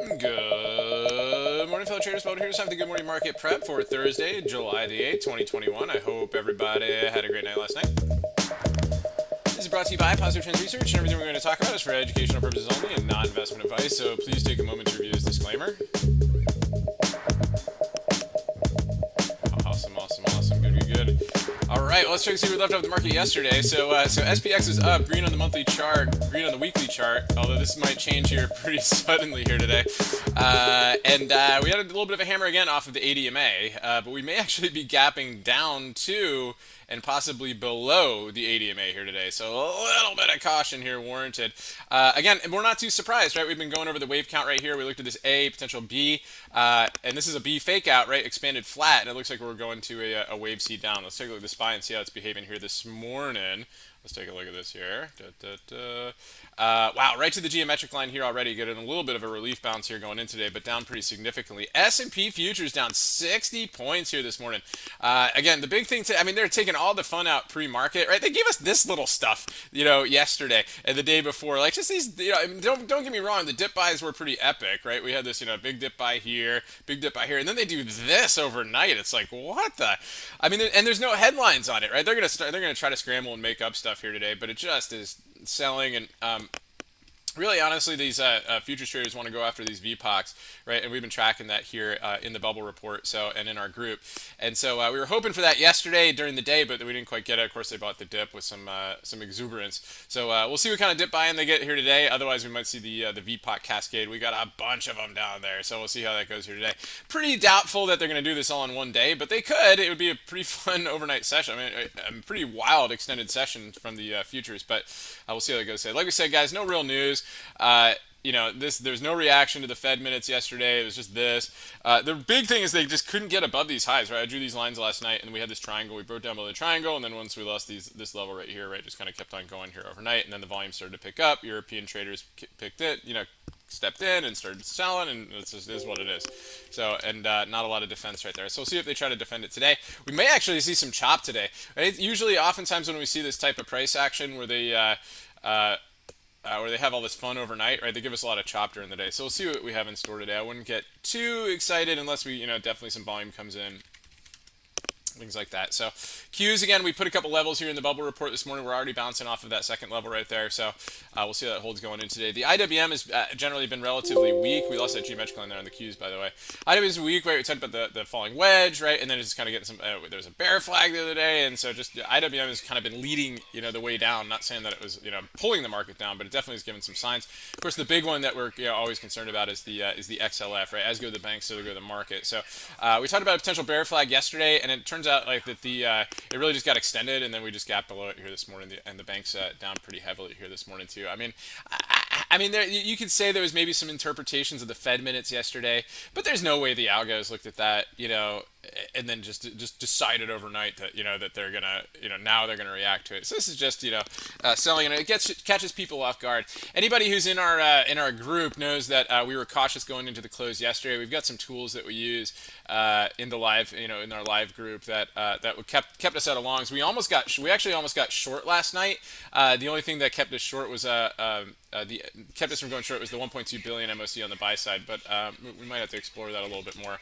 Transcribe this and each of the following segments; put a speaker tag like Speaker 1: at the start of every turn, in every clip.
Speaker 1: Good morning, fellow traders. Boat here to have the Good Morning Market Prep for Thursday, July the 8th, 2021. I hope everybody had a great night last night. This is brought to you by Positive Trends Research, and everything we're going to talk about is for educational purposes only and non-investment advice, so please take a moment to review this disclaimer. Awesome. Good. All right, let's check and see where we left off the market yesterday. So SPX is up, green on the monthly chart, green on the weekly chart, although this might change here pretty suddenly here today. We had a little bit of a hammer again off of the ADMA, but we may actually be gapping down to and possibly below the ADMA here today. So a little bit of caution here warranted. Again, we're not too surprised, right? We've been going over the wave count right here. We looked at this A, potential B, and this is a B fake out, right? Expanded flat, and it looks like we're going to a wave C down. Let's take a look at the SPY and see how it's behaving here this morning. Let's take a look at this here. Wow, right to the geometric line here already. Getting a little bit of a relief bounce here going in today, but down pretty significantly. S&P futures down 60 points here this morning. Again, the big thing, they're taking all the fun out pre-market, right? They gave us this little stuff, yesterday and the day before. Like just these, don't get me wrong, the dip buys were pretty epic, right? We had this, big dip buy here, big dip buy here, and then they do this overnight. It's like, what the? And there's no headlines on it, right? They're gonna try to scramble and make up stuff here today, but it just is selling. And really, honestly, these futures traders want to go after these VPOCs, right? And we've been tracking that here in the bubble report, and in our group. And so we were hoping for that yesterday during the day, but we didn't quite get it. Of course, they bought the dip with some exuberance. So we'll see what kind of dip buy-in they get here today. Otherwise, we might see the VPOC cascade. We got a bunch of them down there, so we'll see how that goes here today. Pretty doubtful that they're going to do this all in one day, but they could. It would be a pretty fun overnight session. A pretty wild extended session from the futures, but we'll see how that goes today. Like we said, guys, no real news. There's no reaction to the Fed minutes yesterday. It was just this. The big thing is they just couldn't get above these highs, right? I drew these lines last night, and we had this triangle. We broke down below the triangle, and then once we lost this level right here, right, just kind of kept on going here overnight, and then the volume started to pick up. European traders picked it, stepped in and started selling, and it is what it is. So, and not a lot of defense right there. So we'll see if they try to defend it today. We may actually see some chop today. Right? Usually, oftentimes when we see this type of price action where they have all this fun overnight, right? They give us a lot of chop during the day. So we'll see what we have in store today. I wouldn't get too excited unless we, definitely some volume comes in. Things like that. So Qs, again, we put a couple levels here in the bubble report this morning. We're already bouncing off of that second level right there. So we'll see how that holds going in today. The IWM has generally been relatively weak. We lost that geometric line there on the Qs, by the way. IWM is weak, right? We talked about the falling wedge, right? And then it's just kind of getting some, there was a bear flag the other day. And so just IWM has kind of been leading, the way down. Not saying that it was, pulling the market down, but it definitely has given some signs. Of course, the big one that we're always concerned about is the XLF, right? As go the banks, so go the market. So we talked about a potential bear flag yesterday, and it turns out like that it really just got extended, and then we just gapped below it here this morning, and the banks down pretty heavily here this morning too. You could say there was maybe some interpretations of the Fed minutes yesterday, but there's no way the algos looked at that, and then just decided overnight that that they're gonna now they're gonna react to it. So this is just selling, and it catches people off guard. Anybody who's in our group knows that we were cautious going into the close yesterday. We've got some tools that we use in the live, in our live group that kept us out of longs. We actually almost got short last night. The only thing that kept us short was kept us from going short was the 1.2 billion MOC on the buy side, but we might have to explore that a little bit more.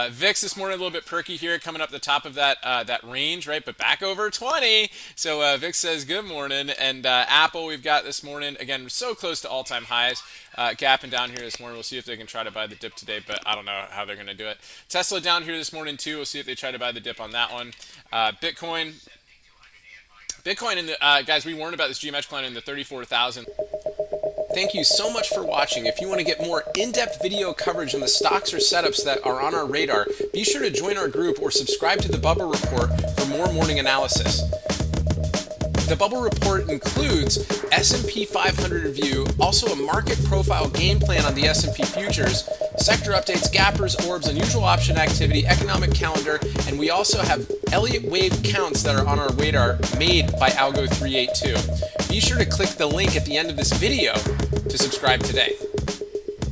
Speaker 1: VIX this morning a little bit perky here, coming up the top of that range, right? But back over 20. So VIX says good morning. And Apple we've got this morning, again, so close to all-time highs. Gapping down here this morning. We'll see if they can try to buy the dip today, but I don't know how they're going to do it. Tesla down here this morning too. We'll see if they try to buy the dip on that one. Bitcoin in the guys, we warned about this geometric line in the 34,000. Thank you so much for watching. If you want to get more in-depth video coverage on the stocks or setups that are on our radar, be sure to join our group or subscribe to the Bubble Report for more morning analysis. The Bubble Report includes S&P 500 review, also a market profile game plan on the S&P futures, sector updates, gappers, orbs, unusual option activity, economic calendar, and we also have Elliott wave counts that are on our radar made by Algo 382. Be sure to click the link at the end of this video to subscribe today.